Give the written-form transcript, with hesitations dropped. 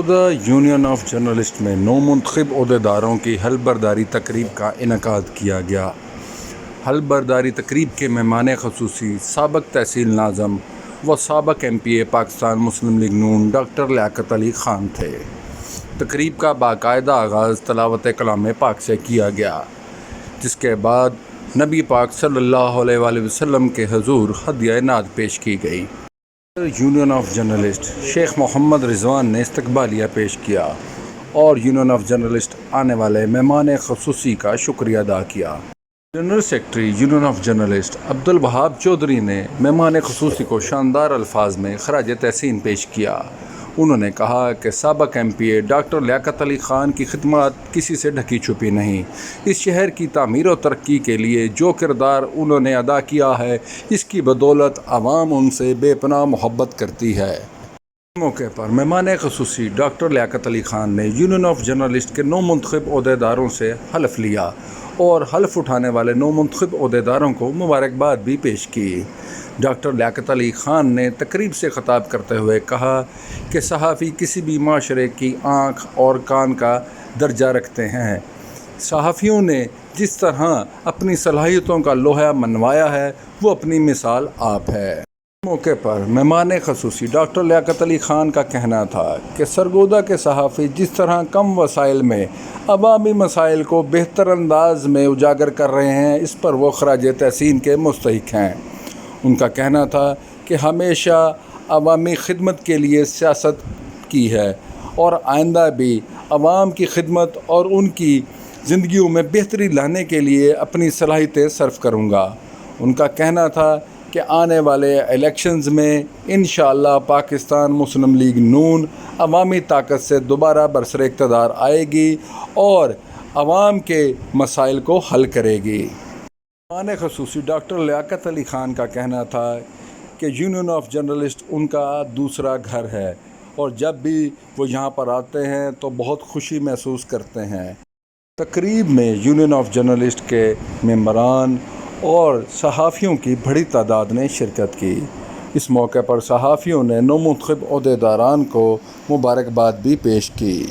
Sargodha union of journalists میں نو منتخب عہدیداروں کی حل برداری تقریب کا انعقاد کیا گیا۔ حل برداری تقریب کے مہمان خصوصی سابق تحصیل ناظم و سابق MP پاکستان مسلم لیگ نون ڈاکٹر لیاقت خان تھے۔ تقریب کا باقاعدہ آغاز تلاوت کلام پاک سے کیا گیا، جس کے بعد نبی پاک صلی اللہ علیہ وآلہ وسلم کے حضور ہدیہ نعت پیش کی گئی۔ یونین آف جرنلسٹ شیخ محمد رضوان نے استقبالیہ پیش کیا اور یونین آف جرنلسٹ آنے والے مہمان خصوصی کا شکریہ ادا کیا۔ General secretary union of journalist Abdul Wahab Chaudhry نے مہمان خصوصی کو شاندار الفاظ میں خراج تحسین پیش کیا۔ انہوں نے کہا کہ سابق MP ڈاکٹر لیاقت خان کی خدمات کسی سے ڈھکی چھپی نہیں۔ اس شہر کی تعمیر و ترقی کے لیے جو کردار انہوں نے ادا کیا ہے، اس کی بدولت عوام ان سے بے پناہ محبت کرتی ہے۔ اس موقع پر مہمان خصوصی ڈاکٹر لیاقت خان نے یونین آف جرنلسٹ کے نو منتخب عہدیداروں سے حلف لیا اور حلف اٹھانے والے نو منتخب عہدیداروں کو مبارکباد بھی پیش کی۔ ڈاکٹر لیاقت خان نے تقریب سے خطاب کرتے ہوئے کہا کہ صحافی کسی بھی معاشرے کی آنکھ اور کان کا درجہ رکھتے ہیں۔ صحافیوں نے جس طرح اپنی صلاحیتوں کا لوہا منوایا ہے، وہ اپنی مثال آپ ہے۔ اس موقع پر مہمان خصوصی ڈاکٹر لیاقت خان کا کہنا تھا کہ سرگودھا کے صحافی جس طرح کم وسائل میں عوامی مسائل کو بہتر انداز میں اجاگر کر رہے ہیں، اس پر وہ خراج تحسین کے مستحق ہیں۔ ان کا کہنا تھا کہ ہمیشہ عوامی خدمت کے لیے سیاست کی ہے اور آئندہ بھی عوام کی خدمت اور ان کی زندگیوں میں بہتری لانے کے لیے اپنی صلاحیتیں صرف کروں گا۔ ان کا کہنا تھا کہ آنے والے الیکشنز میں انشاءاللہ پاکستان مسلم لیگ نون عوامی طاقت سے دوبارہ برسر اقتدار آئے گی اور عوام کے مسائل کو حل کرے گی۔ مہمان خصوصی ڈاکٹر لیاقت خان کا کہنا تھا کہ یونین آف جرنلسٹ ان کا دوسرا گھر ہے اور جب بھی وہ یہاں پر آتے ہیں تو بہت خوشی محسوس کرتے ہیں۔ تقریب میں یونین آف جرنلسٹ کے ممبران اور صحافیوں کی بڑی تعداد نے شرکت کی۔ اس موقع پر صحافیوں نے نو منتخب عہدیداران کو مبارکباد بھی پیش کی۔